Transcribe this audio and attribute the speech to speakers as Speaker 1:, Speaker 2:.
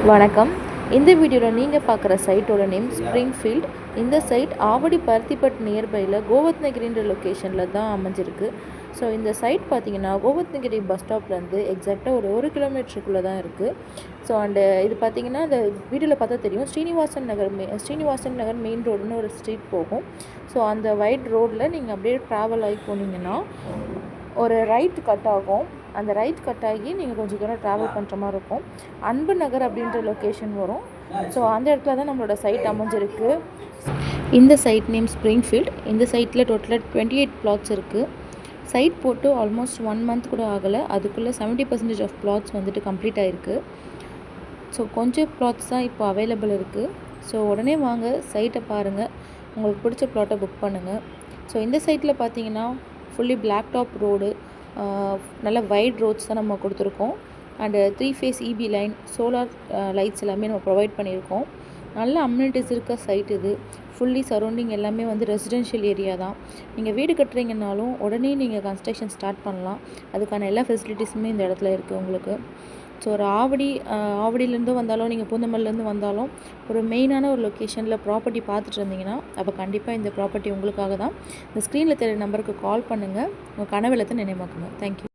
Speaker 1: வணக்கம். இந்த வீடியோவில் நீங்கள் பார்க்குற சைட்டோட நேம் ஸ்ப்ரிங்ஃபீல்ட். இந்த சைட் ஆவடி பருத்திப்பட் நியர்பையில் கோவத்னகிரின்ற லொக்கேஷனில் தான் அமைஞ்சிருக்கு. ஸோ இந்த சைட் பார்த்தீங்கன்னா கோவத்னகிரி பஸ் ஸ்டாப்லேருந்து எக்ஸாக்டாக ஒரு கிலோமீட்டருக்குள்ளே தான் இருக்குது. ஸோ இது பார்த்தீங்கன்னா இந்த வீடியோவில் பார்த்தா தெரியும், ஸ்ரீனிவாசன் நகர் மெயின் ரோடுன்னு ஒரு ஸ்ட்ரீட் போகும். ஸோ அந்த வைட் ரோடில் நீங்கள் அப்படியே ட்ராவல் ஆகி போனீங்கன்னா ஒரு ரைட் கட் ஆகும். அந்த ரைட் கட் ஆகி நீங்கள் கொஞ்சம் தூரம் ட்ராவல் பண்ணுற மாதிரி இருக்கும். அன்பு நகர் அப்படின்ற லொக்கேஷன் வரும். ஸோ அந்த இடத்துல தான் நம்மளோட சைட் அமைஞ்சிருக்கு. இந்த சைட் நேம் ஸ்ப்ரிங்ஃபீல்ட். இந்த சைட்டில் டோட்டலாக 28 பிளாட்ஸ் இருக்குது. சைட் போட்டு ஆல்மோஸ்ட் 1 மந்த் கூட ஆகலை. அதுக்குள்ளே 70% ஆஃப் பிளாட்ஸ் வந்துட்டு கம்ப்ளீட் ஆகிருக்கு. ஸோ கொஞ்சம் பிளாட்ஸ் தான் இப்போ அவைலபிள் இருக்குது. ஸோ உடனே வாங்க, சைட்டை பாருங்கள், உங்களுக்கு பிடிச்ச பிளாட்டை புக் பண்ணுங்கள். ஸோ இந்த சைட்டில் பார்த்தீங்கன்னா ஃபுல்லி பிளாக் டாப் ரோடு, நல்ல வைட் ரோட்ஸ் தான் நம்ம கொடுத்துருக்கோம். And 3 face EB line, solar lights எல்லாமே நம்ம ப்ரொவைட் பண்ணியிருக்கோம். நல்ல அம்யூனிட்டிஸ் இருக்க சைட் இது. ஃபுல்லி சரௌண்டிங் எல்லாமே வந்து ரெசிடென்ஷியல் ஏரியா தான். நீங்கள் வீடு கட்டுறீங்கன்னாலும் உடனே நீங்கள் கன்ஸ்ட்ரக்ஷன் ஸ்டார்ட் பண்ணலாம். அதுக்கான எல்லா ஃபெசிலிட்டிஸுமே இந்த இடத்துல இருக்குது உங்களுக்கு. ஸோ ஒரு ஆவடியிலேருந்து வந்தாலும், நீங்கள் பூந்தமல்லிலேருந்து வந்தாலும் ஒரு மெயினான ஒரு லொக்கேஷனில் ப்ராப்பர்ட்டி பார்த்துட்டு இருந்தீங்கன்னா அப்போ கண்டிப்பாக இந்த ப்ராப்பர்ட்டி உங்களுக்காக தான். இந்த ஸ்க்ரீனில் தெரிய நம்பருக்கு கால் பண்ணுங்கள். உங்கள் கனவு இல்லத்தை நினைவாக்குங்க. தேங்க்யூ.